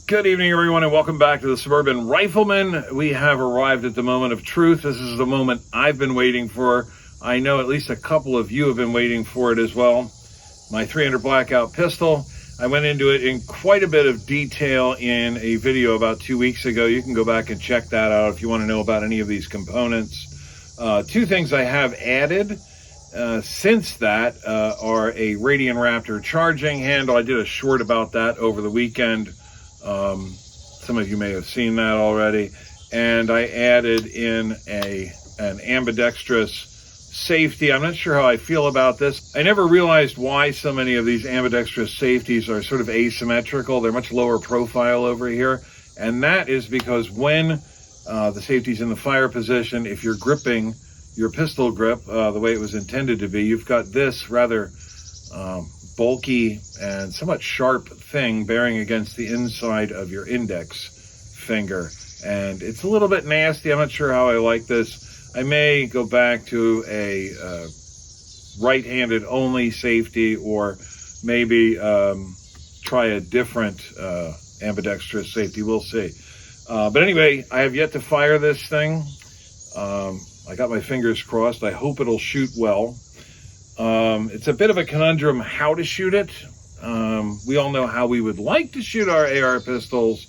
Good evening, everyone, and welcome back to the Suburban Rifleman. We have arrived at the moment of truth. This is the moment I've been waiting for. I know at least a couple of you have been waiting for it as well. My 300 Blackout pistol. I went into it in quite a bit of detail in a video about 2 weeks ago. You can go back and check that out if you want to know about any of these components. Two things I have added since that are a Radian Raptor charging handle. I did a short about that over the weekend. Some of you may have seen that already. And I added in an ambidextrous safety. I'm not sure how I feel about this. I never realized why so many of these ambidextrous safeties are sort of asymmetrical. They're much lower profile over here. And that is because when the safety's in the fire position, if you're gripping your pistol grip the way it was intended to be, you've got this rather bulky and somewhat sharp thing bearing against the inside of your index finger. And it's a little bit nasty. I'm not sure how I like this. I may go back to a right-handed only safety, or maybe try a different ambidextrous safety. We'll see. But anyway, I have yet to fire this thing. I got my fingers crossed. I hope it'll shoot well. It's a bit of a conundrum how to shoot it. We all know how we would like to shoot our AR pistols,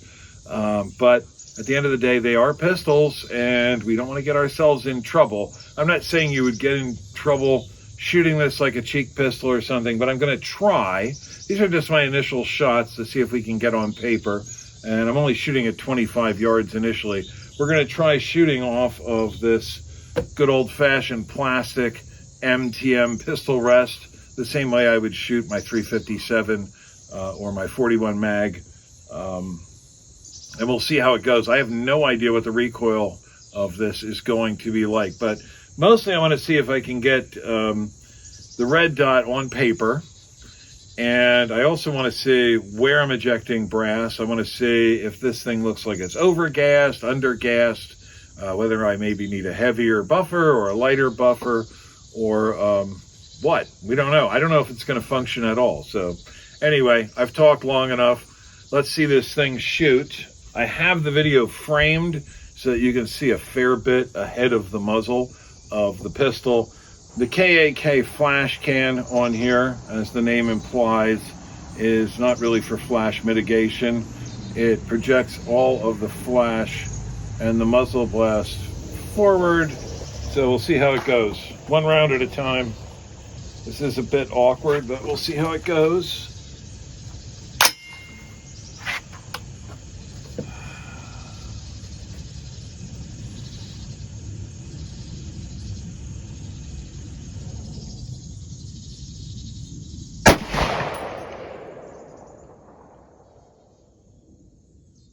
but at the end of the day, they are pistols, and we don't want to get ourselves in trouble. I'm not saying you would get in trouble shooting this like a cheek pistol or something, but I'm going to try. These are just my initial shots to see if we can get on paper, and I'm only shooting at 25 yards initially. We're going to try shooting off of this good old-fashioned plastic MTM pistol rest, the same way I would shoot my 357 or my 41 mag, and we'll see how it goes. I have no idea what the recoil of this is going to be like, but mostly I want to see if I can get the red dot on paper, and I also want to see where I'm ejecting brass. I want to see if this thing looks like it's overgassed, undergassed, whether I maybe need a heavier buffer or a lighter buffer, or what. We don't know. I don't know if it's going to function at all. So anyway, I've talked long enough. Let's see this thing shoot. I have the video framed so that you can see a fair bit ahead of the muzzle of the pistol. The KAK flash can on here, as the name implies, is not really for flash mitigation. It projects all of the flash and the muzzle blast forward. So we'll see how it goes. One round at a time. This is a bit awkward, but we'll see how it goes.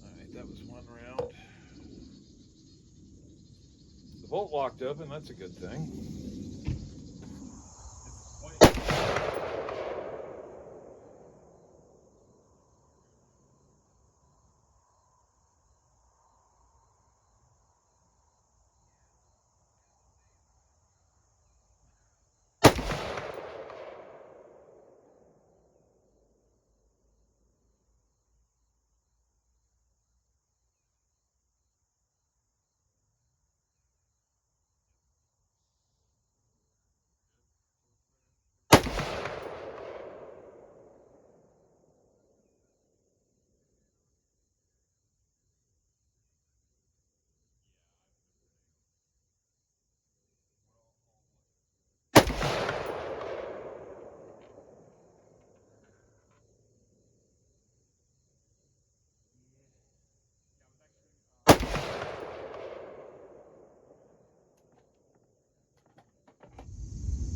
All right, that was one round. The bolt locked open, that's a good thing.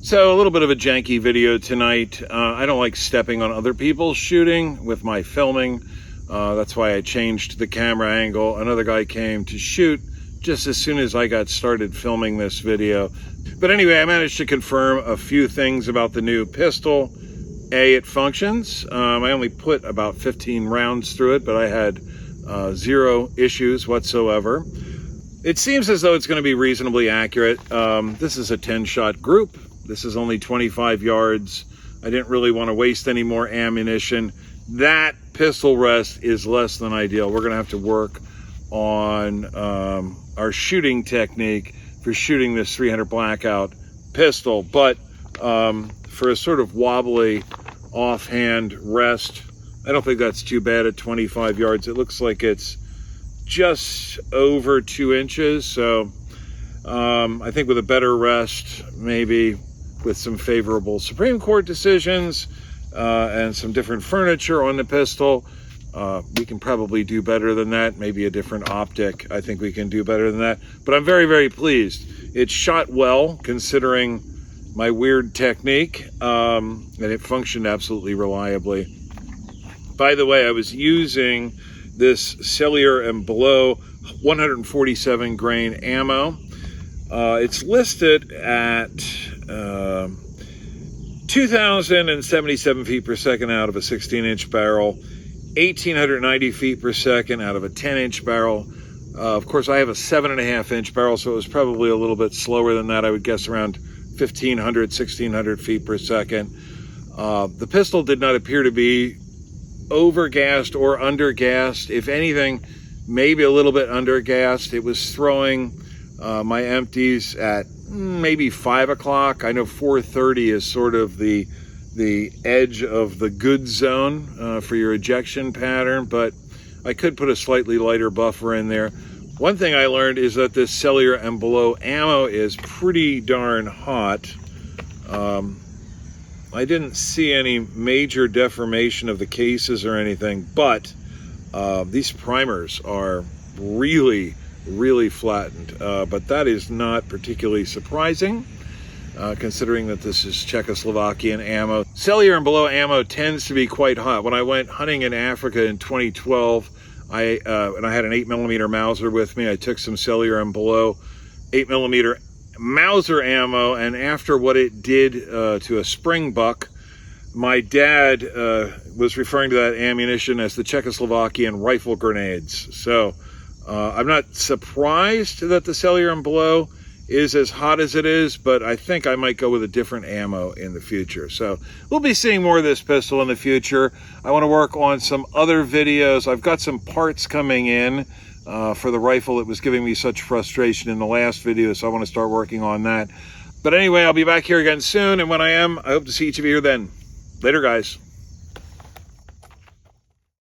So a little bit of a janky video tonight. I don't like stepping on other people's shooting with my filming. That's why I changed the camera angle. Another guy came to shoot just as soon as I got started filming this video. But anyway, I managed to confirm a few things about the new pistol. A, it functions. I only put about 15 rounds through it, but I had 0 issues whatsoever. It seems as though it's going to be reasonably accurate. This is a 10-shot group. This is only 25 yards. I didn't really want to waste any more ammunition. That pistol rest is less than ideal. We're going to have to work on our shooting technique for shooting this 300 Blackout pistol. But for a sort of wobbly offhand rest, I don't think that's too bad at 25 yards. It looks like it's just over 2 inches. So I think with a better rest, maybe with some favorable Supreme Court decisions and some different furniture on the pistol, we can probably do better than that. Maybe a different optic. I think we can do better than that. But I'm very, very pleased. It shot well considering my weird technique, and it functioned absolutely reliably. By the way, I was using this Cellular and Blow 147 grain ammo. It's listed at 2,077 feet per second out of a 16-inch barrel, 1,890 feet per second out of a 10-inch barrel. Of course, I have a 7.5-inch barrel, so it was probably a little bit slower than that. I would guess around 1,500, 1,600 feet per second. The pistol did not appear to be overgassed or undergassed. If anything, maybe a little bit undergassed. It was throwing my empties at maybe 5 o'clock. I know 4:30 is sort of the edge of the good zone for your ejection pattern, but I could put a slightly lighter buffer in there. One thing I learned is that this Cellular and Blow ammo is pretty darn hot. I didn't see any major deformation of the cases or anything, but these primers are really, really flattened. But that is not particularly surprising, considering that this is Czechoslovakian ammo. Cellular and Blow ammo tends to be quite hot. When I went hunting in Africa in 2012, and I had an 8mm Mauser with me, I took some Cellular and Blow 8mm Mauser ammo, and after what it did to a spring buck, my dad was referring to that ammunition as the Czechoslovakian rifle grenades. So I'm not surprised that the Cellular and Blow is as hot as it is, but I think I might go with a different ammo in the future. So we'll be seeing more of this pistol in the future. I want to work on some other videos. I've got some parts coming in for the rifle that was giving me such frustration in the last video, so I want to start working on that. But anyway, I'll be back here again soon, and when I am, I hope to see each of you here then. Later, guys.